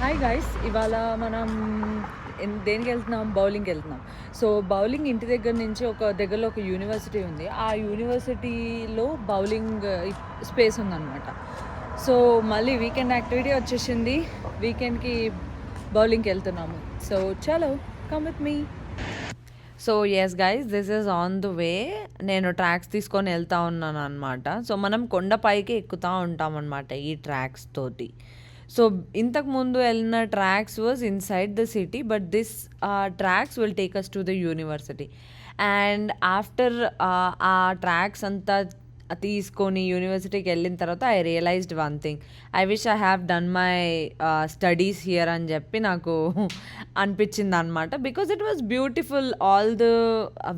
Hi guys, ఇవాళ మనం దేనికి వెళ్తున్నాం? బౌలింగ్కి వెళ్తున్నాం. సో బౌలింగ్ ఇంటి దగ్గర నుంచి దగ్గరలో ఒక యూనివర్సిటీ ఉంది. ఆ యూనివర్సిటీలో బౌలింగ్ స్పేస్ ఉందన్నమాట. సో మళ్ళీ వీకెండ్ యాక్టివిటీ వచ్చేసింది. వీకెండ్కి బౌలింగ్కి వెళ్తున్నాము. సో చలో, come with me. So yes guys, this is on the way. నేను ట్రాక్స్ తీసుకొని వెళ్తా ఉన్నాను అనమాట. సో మనం కొండపైకి ఎక్కుతూ ఉంటాం అనమాట ఈ ట్రాక్స్ తోటి. సో ఇంతకు ముందు వెళ్ళిన tracks was inside the city, but this tracks will take us to the university. And after ఆ ట్రాక్స్ అంతా తీసుకొని యూనివర్సిటీకి వెళ్ళిన తర్వాత I realized one thing. I wish I have done my studies here అని చెప్పి నాకు అనిపించింది అనమాట. Because it was beautiful, all the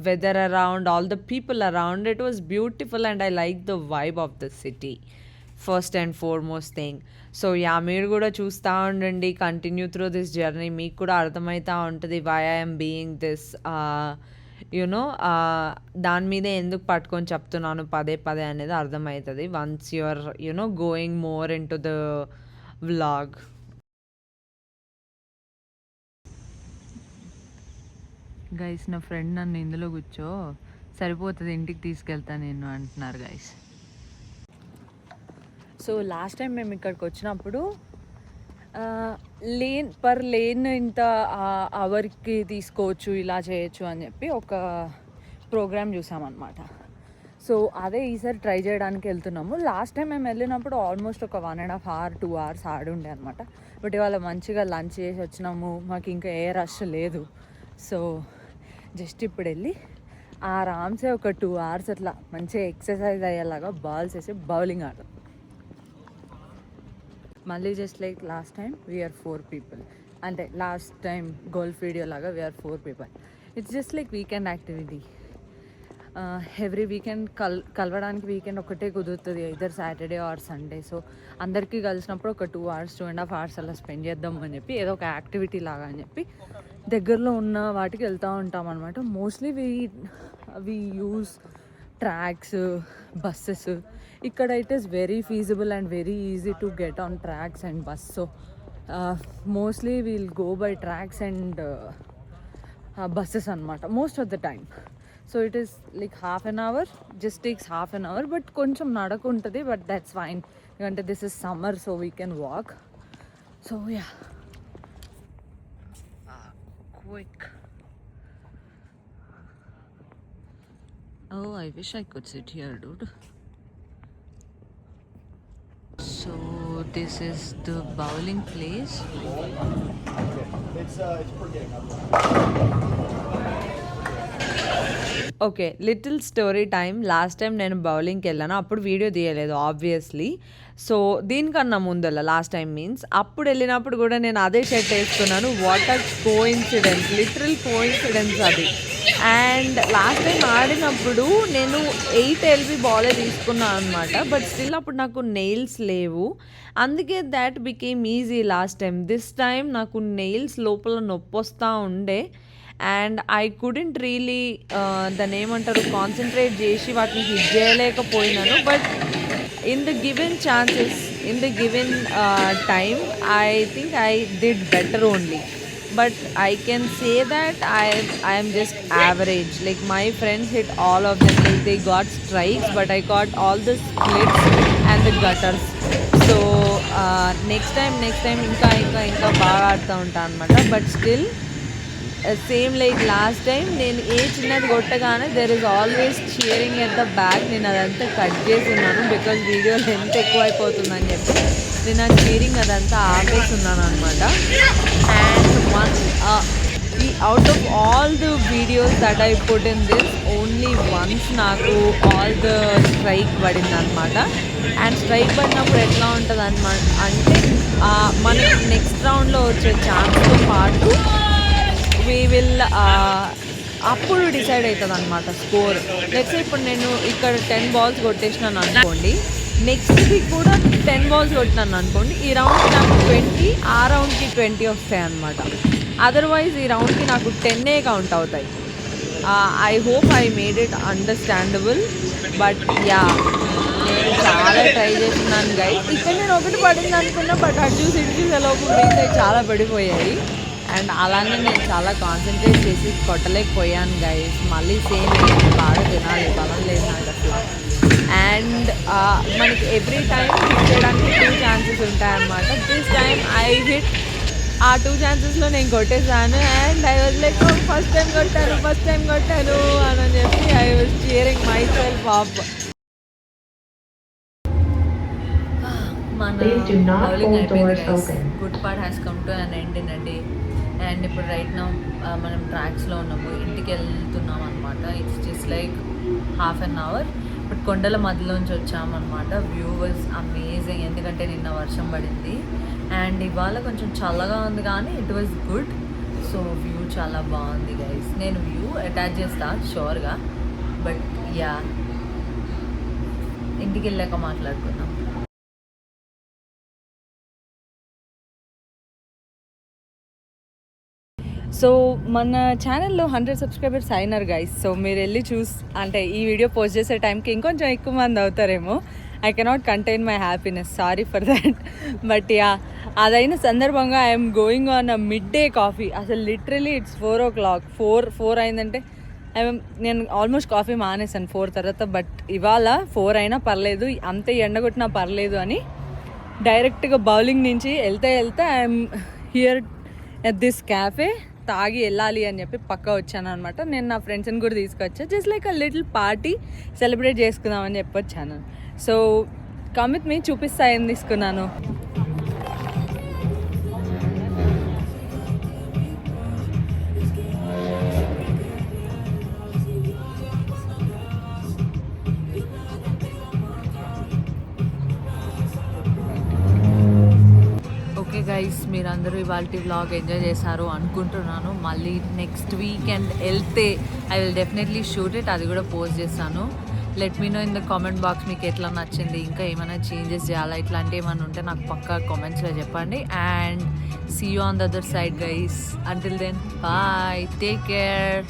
weather around, all the people around, it was beautiful and I like the vibe of the city first and foremost thing. So yeah, మీరు కూడా చూస్తూ ఉండండి, continue through this journey. మీకు కూడా అర్థమవుతూ ఉంటుంది why I'm being this you know దాని మీదే ఎందుకు పట్టుకొని చెప్తున్నాను పదే పదే అనేది అర్థమవుతుంది once you're going more into the vlog. Guys, నా ఫ్రెండ్ నన్ను ఇందులో కూర్చో, సరిపోతుంది, ఇంటికి తీసుకెళ్తా నేను అంటున్నారు గైస్. సో లాస్ట్ టైం మేము ఇక్కడికి వచ్చినప్పుడు లేన్ ఇంత అవర్కి తీసుకోవచ్చు, ఇలా చేయొచ్చు అని చెప్పి ఒక ప్రోగ్రామ్ చూసామన్నమాట. సో అదే ఈసారి ట్రై చేయడానికి వెళ్తున్నాము. లాస్ట్ టైం మేము వెళ్ళినప్పుడు ఆల్మోస్ట్ ఒక 1.5 hours 2 hours ఆడుండే అనమాట. బట్ ఇవాళ మంచిగా లంచ్ చేసి వచ్చినాము, మాకు ఇంకా ఏ రష్ లేదు. సో జస్ట్ ఇప్పుడు వెళ్ళి ఆరామ్సే ఒక 2 hours అట్లా మంచిగా ఎక్సర్సైజ్ అయ్యేలాగా బాల్స్ వేసి బౌలింగ్ ఆడతాం. మళ్ళీ just like last time we're 4 people. అంటే లాస్ట్ టైం గోల్ఫ్ వీడియో లాగా we're 4 people. It's just like weekend activity. Every weekend కలవడానికి వీకెండ్ ఒకటే కుదురుతుంది, either Saturday or Sunday. So అందరికీ కలిసినప్పుడు ఒక 2 hours 2.5 hours అలా స్పెండ్ చేద్దాం అని చెప్పి ఏదో ఒక యాక్టివిటీ లాగా అని చెప్పి దగ్గరలో ఉన్న వాటికి వెళ్తూ ఉంటాం అనమాట. Mostly we use trams, buses. ఇక్కడ it is very feasible and very easy to get on trams and bus. So mostly we'll go by trams and buses అనమాట most of the time. So it is like half an hour, just takes half an hour. But కొంచెం నడక ఉంటుంది, but that's fine ఎందుకంటే this is summer, so we can walk. So yeah, quick. Oh, I wish I could sit here, dude. So this is the bowling place. It's per game. Okay, little story time. Last time నేను బౌలింగ్కి వెళ్ళాను, అప్పుడు video తీయలేదు obviously. So దీనికన్నా ముందల last time means అప్పుడు వెళ్ళినప్పుడు కూడా నేను అదే షర్ట్ వేసుకున్నాను. What a coincidence, literal coincidence అది. అండ్ లాస్ట్ టైం ఆడినప్పుడు నేను 8 LB బాలే తీసుకున్నాను అనమాట. బట్ స్టిల్ అప్పుడు నాకు నెయిల్స్ లేవు, అందుకే that became easy last time. This time నాకు నెయిల్స్ లోపల నొప్పి వస్తూ ఉండే అండ్ ఐ కుడెంట్ రియలీ దాన్ని ఏమంటారు కాన్సన్ట్రేట్ చేసి వాటిని హిట్ చేయలేకపోయినాను. But in the given chances, in the given time I think I did better only. But I can say that I am just average. Like my friends hit all of them, like they got strikes, but I got all the splits and the gutters. So next time ఇంకా బాగా ఆడుతూ ఉంటాను అనమాట. But still same like last time నేను ఏ చిన్నది కొట్టగానే there is always cheering at the back. నేను అదంతా కట్ చేసి ఉన్నాను బికాజ్ వీడియోలో ఎంత ఎక్కువ అయిపోతుందని చెప్పి నేను ఆ చీరింగ్ అదంతా ఆపేస్తున్నాను అనమాట. And out of all the videos that I put in this, only once నాకు ఆల్ ద స్ట్రైక్ పడింది అనమాట. అండ్ స్ట్రైక్ పడినప్పుడు ఎట్లా ఉంటుంది అనమాట అంటే మనకి నెక్స్ట్ రౌండ్లో వచ్చే ఛాన్స్తో పాటు వీ విల్ అప్పుడు డిసైడ్ అవుతుంది అనమాట స్కోర్. లెట్స్ ఇప్పుడు నేను ఇక్కడ 10 balls కొట్టేసినాను అనుకోండి, నెక్స్ట్ వీక్ కూడా 10 balls కొట్టినాను అనుకోండి, ఈ రౌండ్కి నాకు 20, ఆ రౌండ్కి 20 వస్తాయి అనమాట. అదర్వైజ్ ఈ రౌండ్కి నాకు 10 కౌంట్ అవుతాయి. I hope I made it understandable. But yeah, చాలా ట్రై చేస్తున్నాను గైస్. ఇక్కడ నేను ఒకటి పడింది అనుకున్నా, బట్ అటు చూసి ఇటు చూసే లోపు మిగతా చాలా పడిపోయాయి. అండ్ అలానే నేను చాలా కాన్సన్ట్రేట్ చేసి కొట్టలేకపోయాను గైస్. మళ్ళీ సేమ్ బాగా తినాలి, బలం లేదు నాకు అసలు. అండ్ మనకి ఎవ్రీ టైం హిట్ చేయడానికి 2 ఛాన్సెస్ ఉంటాయన్నమాట. This time I hit. ఆ 2 ఛాన్సెస్లో నేను కొట్టేసాను. And I was like first time కొట్టాను అని చెప్పి I was cheering myself up. మన బౌలింగ్ అయిపోయింది guys. Good part has come to an end అండి. అండ్ ఇప్పుడు రైట్ నౌ మనం ట్రాక్స్లో ఉన్నాము, ఇంటికి వెళ్తున్నాం అనమాట. It's just like half an hour. But కొండల మధ్యలోంచి వచ్చామన్నమాట. వ్యూ వాజ్ అమేజింగ్, ఎందుకంటే నిన్న వర్షం పడింది అండ్ ఇవాళ కొంచెం చల్లగా ఉంది, కానీ it was good. So view చాలా బాగుంది గైస్. నేను వ్యూ అటాచ్ చేస్తా షూర్గా, బట్ యా ఇంటికి వెళ్ళాక మాట్లాడుకుందాం. సో మన ఛానల్లో 100 సబ్స్క్రైబర్స్ అయినారు గైస్. సో మీరు వెళ్ళి అంటే ఈ వీడియో పోస్ట్ చేసే టైంకి ఇంకొంచెం ఎక్కువ మంది అవుతారేమో. I cannot contain my happiness, sorry for that. But yeah, అదైన సందర్భంగా I'm going on a mid day coffee. అసలు లిటరలీ ఇట్స్ 4 o'clock. 4 అయిందంటే నేను ఆల్మోస్ట్ కాఫీ మానేసాను 4 తర్వాత. బట్ ఇవాళ 4 అయినా పర్లేదు, అంత ఎండగొట్టినా పర్లేదు అని డైరెక్ట్గా బౌలింగ్ నుంచి వెళ్తే I'm here at this cafe. తాగి వెళ్ళాలి అని చెప్పి పక్కా వచ్చాను అనమాట. నేను నా ఫ్రెండ్స్ని కూడా తీసుకొచ్చా, just like a little party celebrate చేసుకుందామని చెప్పి వచ్చాను. సో కమ్ విత్ మీ, చూపిస్తా ఏం తీసుకున్నాను. ఓకే గైస్, మీరందరూ ఇవాళ వ్లాగ్ ఎంజాయ్ చేశారు అనుకుంటున్నాను. మళ్ళీ నెక్స్ట్ వీకెండ్ వెళ్తే I will definitely shoot it, అది కూడా పోస్ట్ చేస్తాను. Let me know in the comment box మీకు ఎట్లా నచ్చింది, ఇంకా ఏమైనా చేంజెస్ చేయాలా, ఇట్లాంటివి ఏమైనా ఉంటే నాకు పక్కా కామెంట్స్లో చెప్పండి. And see you on the other side guys. Until then bye, take care.